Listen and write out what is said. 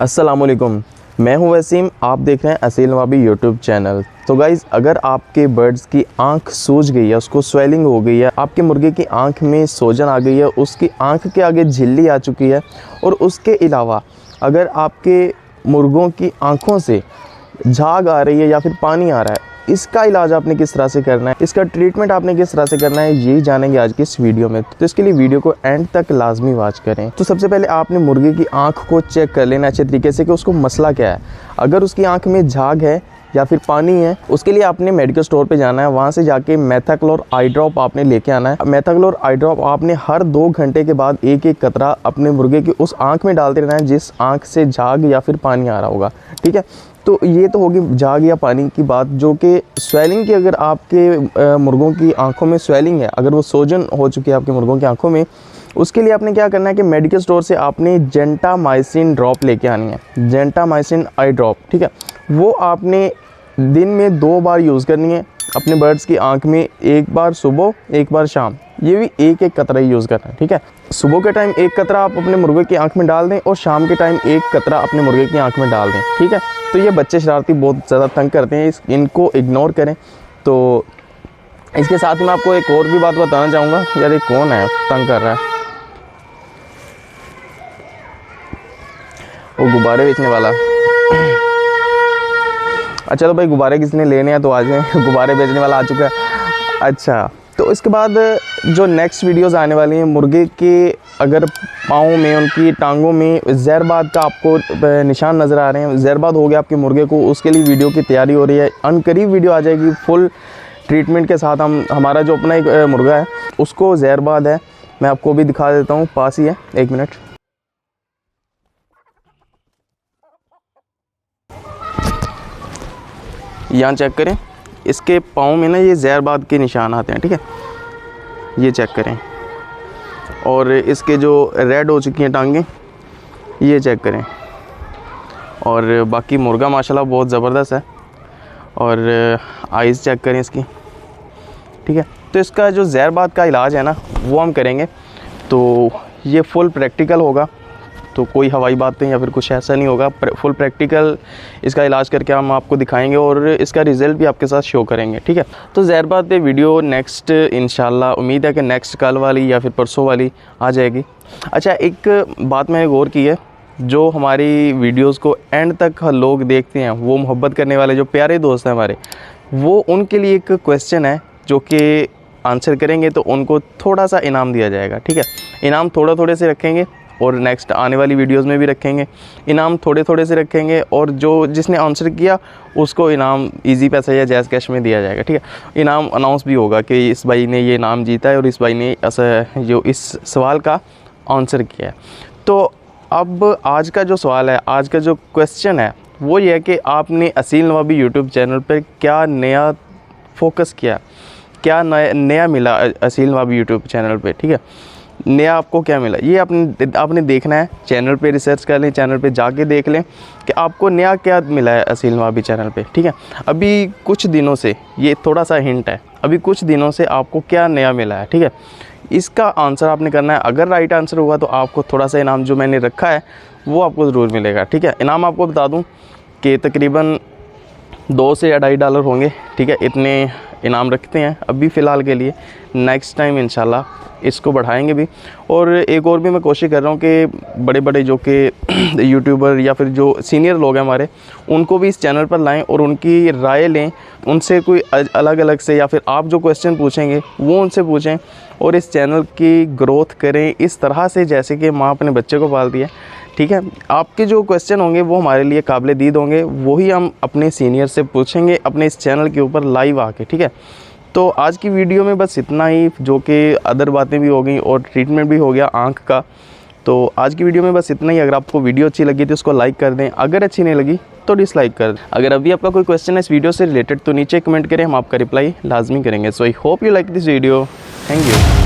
अस्सलामुअलैकुम, मैं हूं वसीम। आप देख रहे हैं असील नवाबी यूट्यूब चैनल। तो गाइज़, अगर आपके बर्ड्स की आंख सूज गई है, उसको स्वेलिंग हो गई है, आपके मुर्गे की आंख में सोजन आ गई है, उसकी आंख के आगे झिल्ली आ चुकी है, और उसके अलावा अगर आपके मुर्गों की आंखों से झाग आ रही है या फिर पानी आ रहा है, इसका इलाज आपने किस तरह से करना है, इसका ट्रीटमेंट आपने किस तरह से करना है, यही जानेंगे आज की इस वीडियो में। तो इसके लिए वीडियो को एंड तक लाजमी वॉच करें। तो सबसे पहले आपने मुर्गे की आंख को चेक कर लेना अच्छे तरीके से कि उसको मसला क्या है। अगर उसकी आंख में झाग है या फिर पानी है, उसके लिए आपने मेडिकल स्टोर पे जाना है। वहाँ से जाके मेथाक्लोर आई ड्रॉप आपने लेके आना है। मेथाक्लोर आई ड्रॉप आपने हर 2 घंटे के बाद एक एक कतरा अपने मुर्गे की उस आंख में डालते रहना है जिस आंख से झाग या फिर पानी आ रहा होगा। ठीक है, तो ये तो होगी झाग या पानी की बात। जो कि स्वेलिंग की, अगर आपके मुर्गों की आंखों में स्वेलिंग है, अगर वो सोजन हो चुकी है आपके मुर्गों की आंखों में, उसके लिए आपने क्या करना है कि मेडिकल स्टोर से आपने जेंटामाइसिन ड्रॉप लेके आनी है, जेंटामाइसिन आई ड्रॉप। ठीक है, वो आपने दिन में 2 बार यूज़ करनी है अपने बर्ड्स की आंख में, एक बार सुबह एक बार शाम। ये भी एक एक कतरा ही यूज़ करना है। ठीक है, सुबह के टाइम एक कतरा आप अपने मुर्गे की आंख में डाल दें और शाम के टाइम एक कतरा अपने मुर्गे की आंख में डाल दें। ठीक है, तो ये बच्चे शरारती बहुत ज़्यादा तंग करते हैं, इनको इग्नोर करें। तो इसके साथ में आपको एक और भी बात बताना चाहूँगा। यार ये कौन है तंग कर रहा है? वो गुब्बारे बेचने वाला। अच्छा, तो भाई गुब्बारे किसने लेने हैं तो आ जाए, गुब्बारे बेचने वाला आ चुका है। अच्छा, तो इसके बाद जो नेक्स्ट वीडियोस आने वाली हैं, मुर्गे के अगर पाँव में, उनकी टांगों में जहरबाद का आपको निशान नज़र आ रहे हैं, जहरबाद हो गया आपके मुर्गे को, उसके लिए वीडियो की तैयारी हो रही है। अनकरीब वीडियो आ जाएगी फुल ट्रीटमेंट के साथ। हमारा जो अपना एक मुर्गा है उसको जहरबाद है, मैं आपको भी दिखा देता हूँ, पास ही है, 1 मिनट। यहाँ चेक करें, इसके पाँव में ना ये जहरबाद के निशान आते हैं। ठीक है, ये चेक करें, और इसके जो रेड हो चुकी हैं टांगें, ये चेक करें। और बाकी मुर्गा माशाल्लाह बहुत ज़बरदस्त है। और आइज़ चेक करें इसकी। ठीक है, तो इसका जो जहरबाद का इलाज है ना, वो हम करेंगे। तो ये फुल प्रैक्टिकल होगा, तो कोई हवाई बातें या फिर कुछ ऐसा नहीं होगा। फुल प्रैक्टिकल इसका इलाज करके हम आपको दिखाएंगे और इसका रिज़ल्ट भी आपके साथ शो करेंगे। ठीक है, तो जहरबाद पे वीडियो नेक्स्ट इंशाल्लाह, उम्मीद है कि नेक्स्ट कल वाली या फिर परसों वाली आ जाएगी। अच्छा, एक बात मैंने गौर की है, जो हमारी वीडियोज़ को एंड तक लोग देखते हैं, वो मोहब्बत करने वाले जो प्यारे दोस्त हैं हमारे, वो उनके लिए एक क्वेश्चन है जो कि आंसर करेंगे तो उनको थोड़ा सा इनाम दिया जाएगा। ठीक है, इनाम थोड़े थोड़े से रखेंगे और नेक्स्ट आने वाली वीडियोस में भी रखेंगे। इनाम थोड़े थोड़े से रखेंगे, और जो जिसने आंसर किया उसको इनाम इजी पैसा या जैज़ कैश में दिया जाएगा। ठीक है, इनाम अनाउंस भी होगा कि इस भाई ने ये इनाम जीता है और इस भाई ने जो इस सवाल का आंसर किया है। तो अब आज का जो सवाल है, आज का जो क्वेश्चन है, वो ये है कि आपने असील नवाबी यूट्यूब चैनल पर क्या नया फोकस किया, क्या नया मिला असील नवाबी यूट्यूब चैनल पे। ठीक है, नया आपको क्या मिला, ये आपने देखना है। चैनल पे रिसर्च कर लें, चैनल पे जाके देख लें कि आपको नया क्या मिला है असील नवाबी चैनल पे। ठीक है, अभी कुछ दिनों से, ये थोड़ा सा हिंट है, अभी कुछ दिनों से आपको क्या नया मिला है। ठीक है, इसका आंसर आपने करना है। अगर राइट आंसर हुआ तो आपको थोड़ा सा इनाम जो मैंने रखा है वो आपको ज़रूर मिलेगा। ठीक है, इनाम आपको बता दूँ कि तकरीबन $2 से $2.5 होंगे। ठीक है, इतने इनाम रखते हैं अभी फ़िलहाल के लिए। नेक्स्ट टाइम इंशाल्लाह इसको बढ़ाएंगे भी। और एक और भी मैं कोशिश कर रहा हूँ कि बड़े बड़े जो कि यूट्यूबर या फिर जो सीनियर लोग हैं हमारे, उनको भी इस चैनल पर लाएं और उनकी राय लें, उनसे कोई अलग अलग से, या फिर आप जो क्वेश्चन पूछेंगे वो उनसे पूछें और इस चैनल की ग्रोथ करें इस तरह से जैसे कि माँ अपने बच्चे को पालती है। ठीक है, आपके जो क्वेश्चन होंगे वो हमारे लिए काबिल दीद होंगे, वही हम अपने सीनियर से पूछेंगे अपने इस चैनल के ऊपर लाइव आके। ठीक है, तो आज की वीडियो में बस इतना ही, जो कि अदर बातें भी हो गई और ट्रीटमेंट भी हो गया आँख का। तो आज की वीडियो में बस इतना ही। अगर आपको वीडियो अच्छी लगी तो उसको लाइक कर दें, अगर अच्छी नहीं लगी तो डिसलाइक कर दें। अगर अभी आपका कोई क्वेश्चन है इस वीडियो से रिलेटेड तो नीचे कमेंट करें, हम आपका रिप्लाई लाजमी करेंगे। So I hope you like this video. Thank you.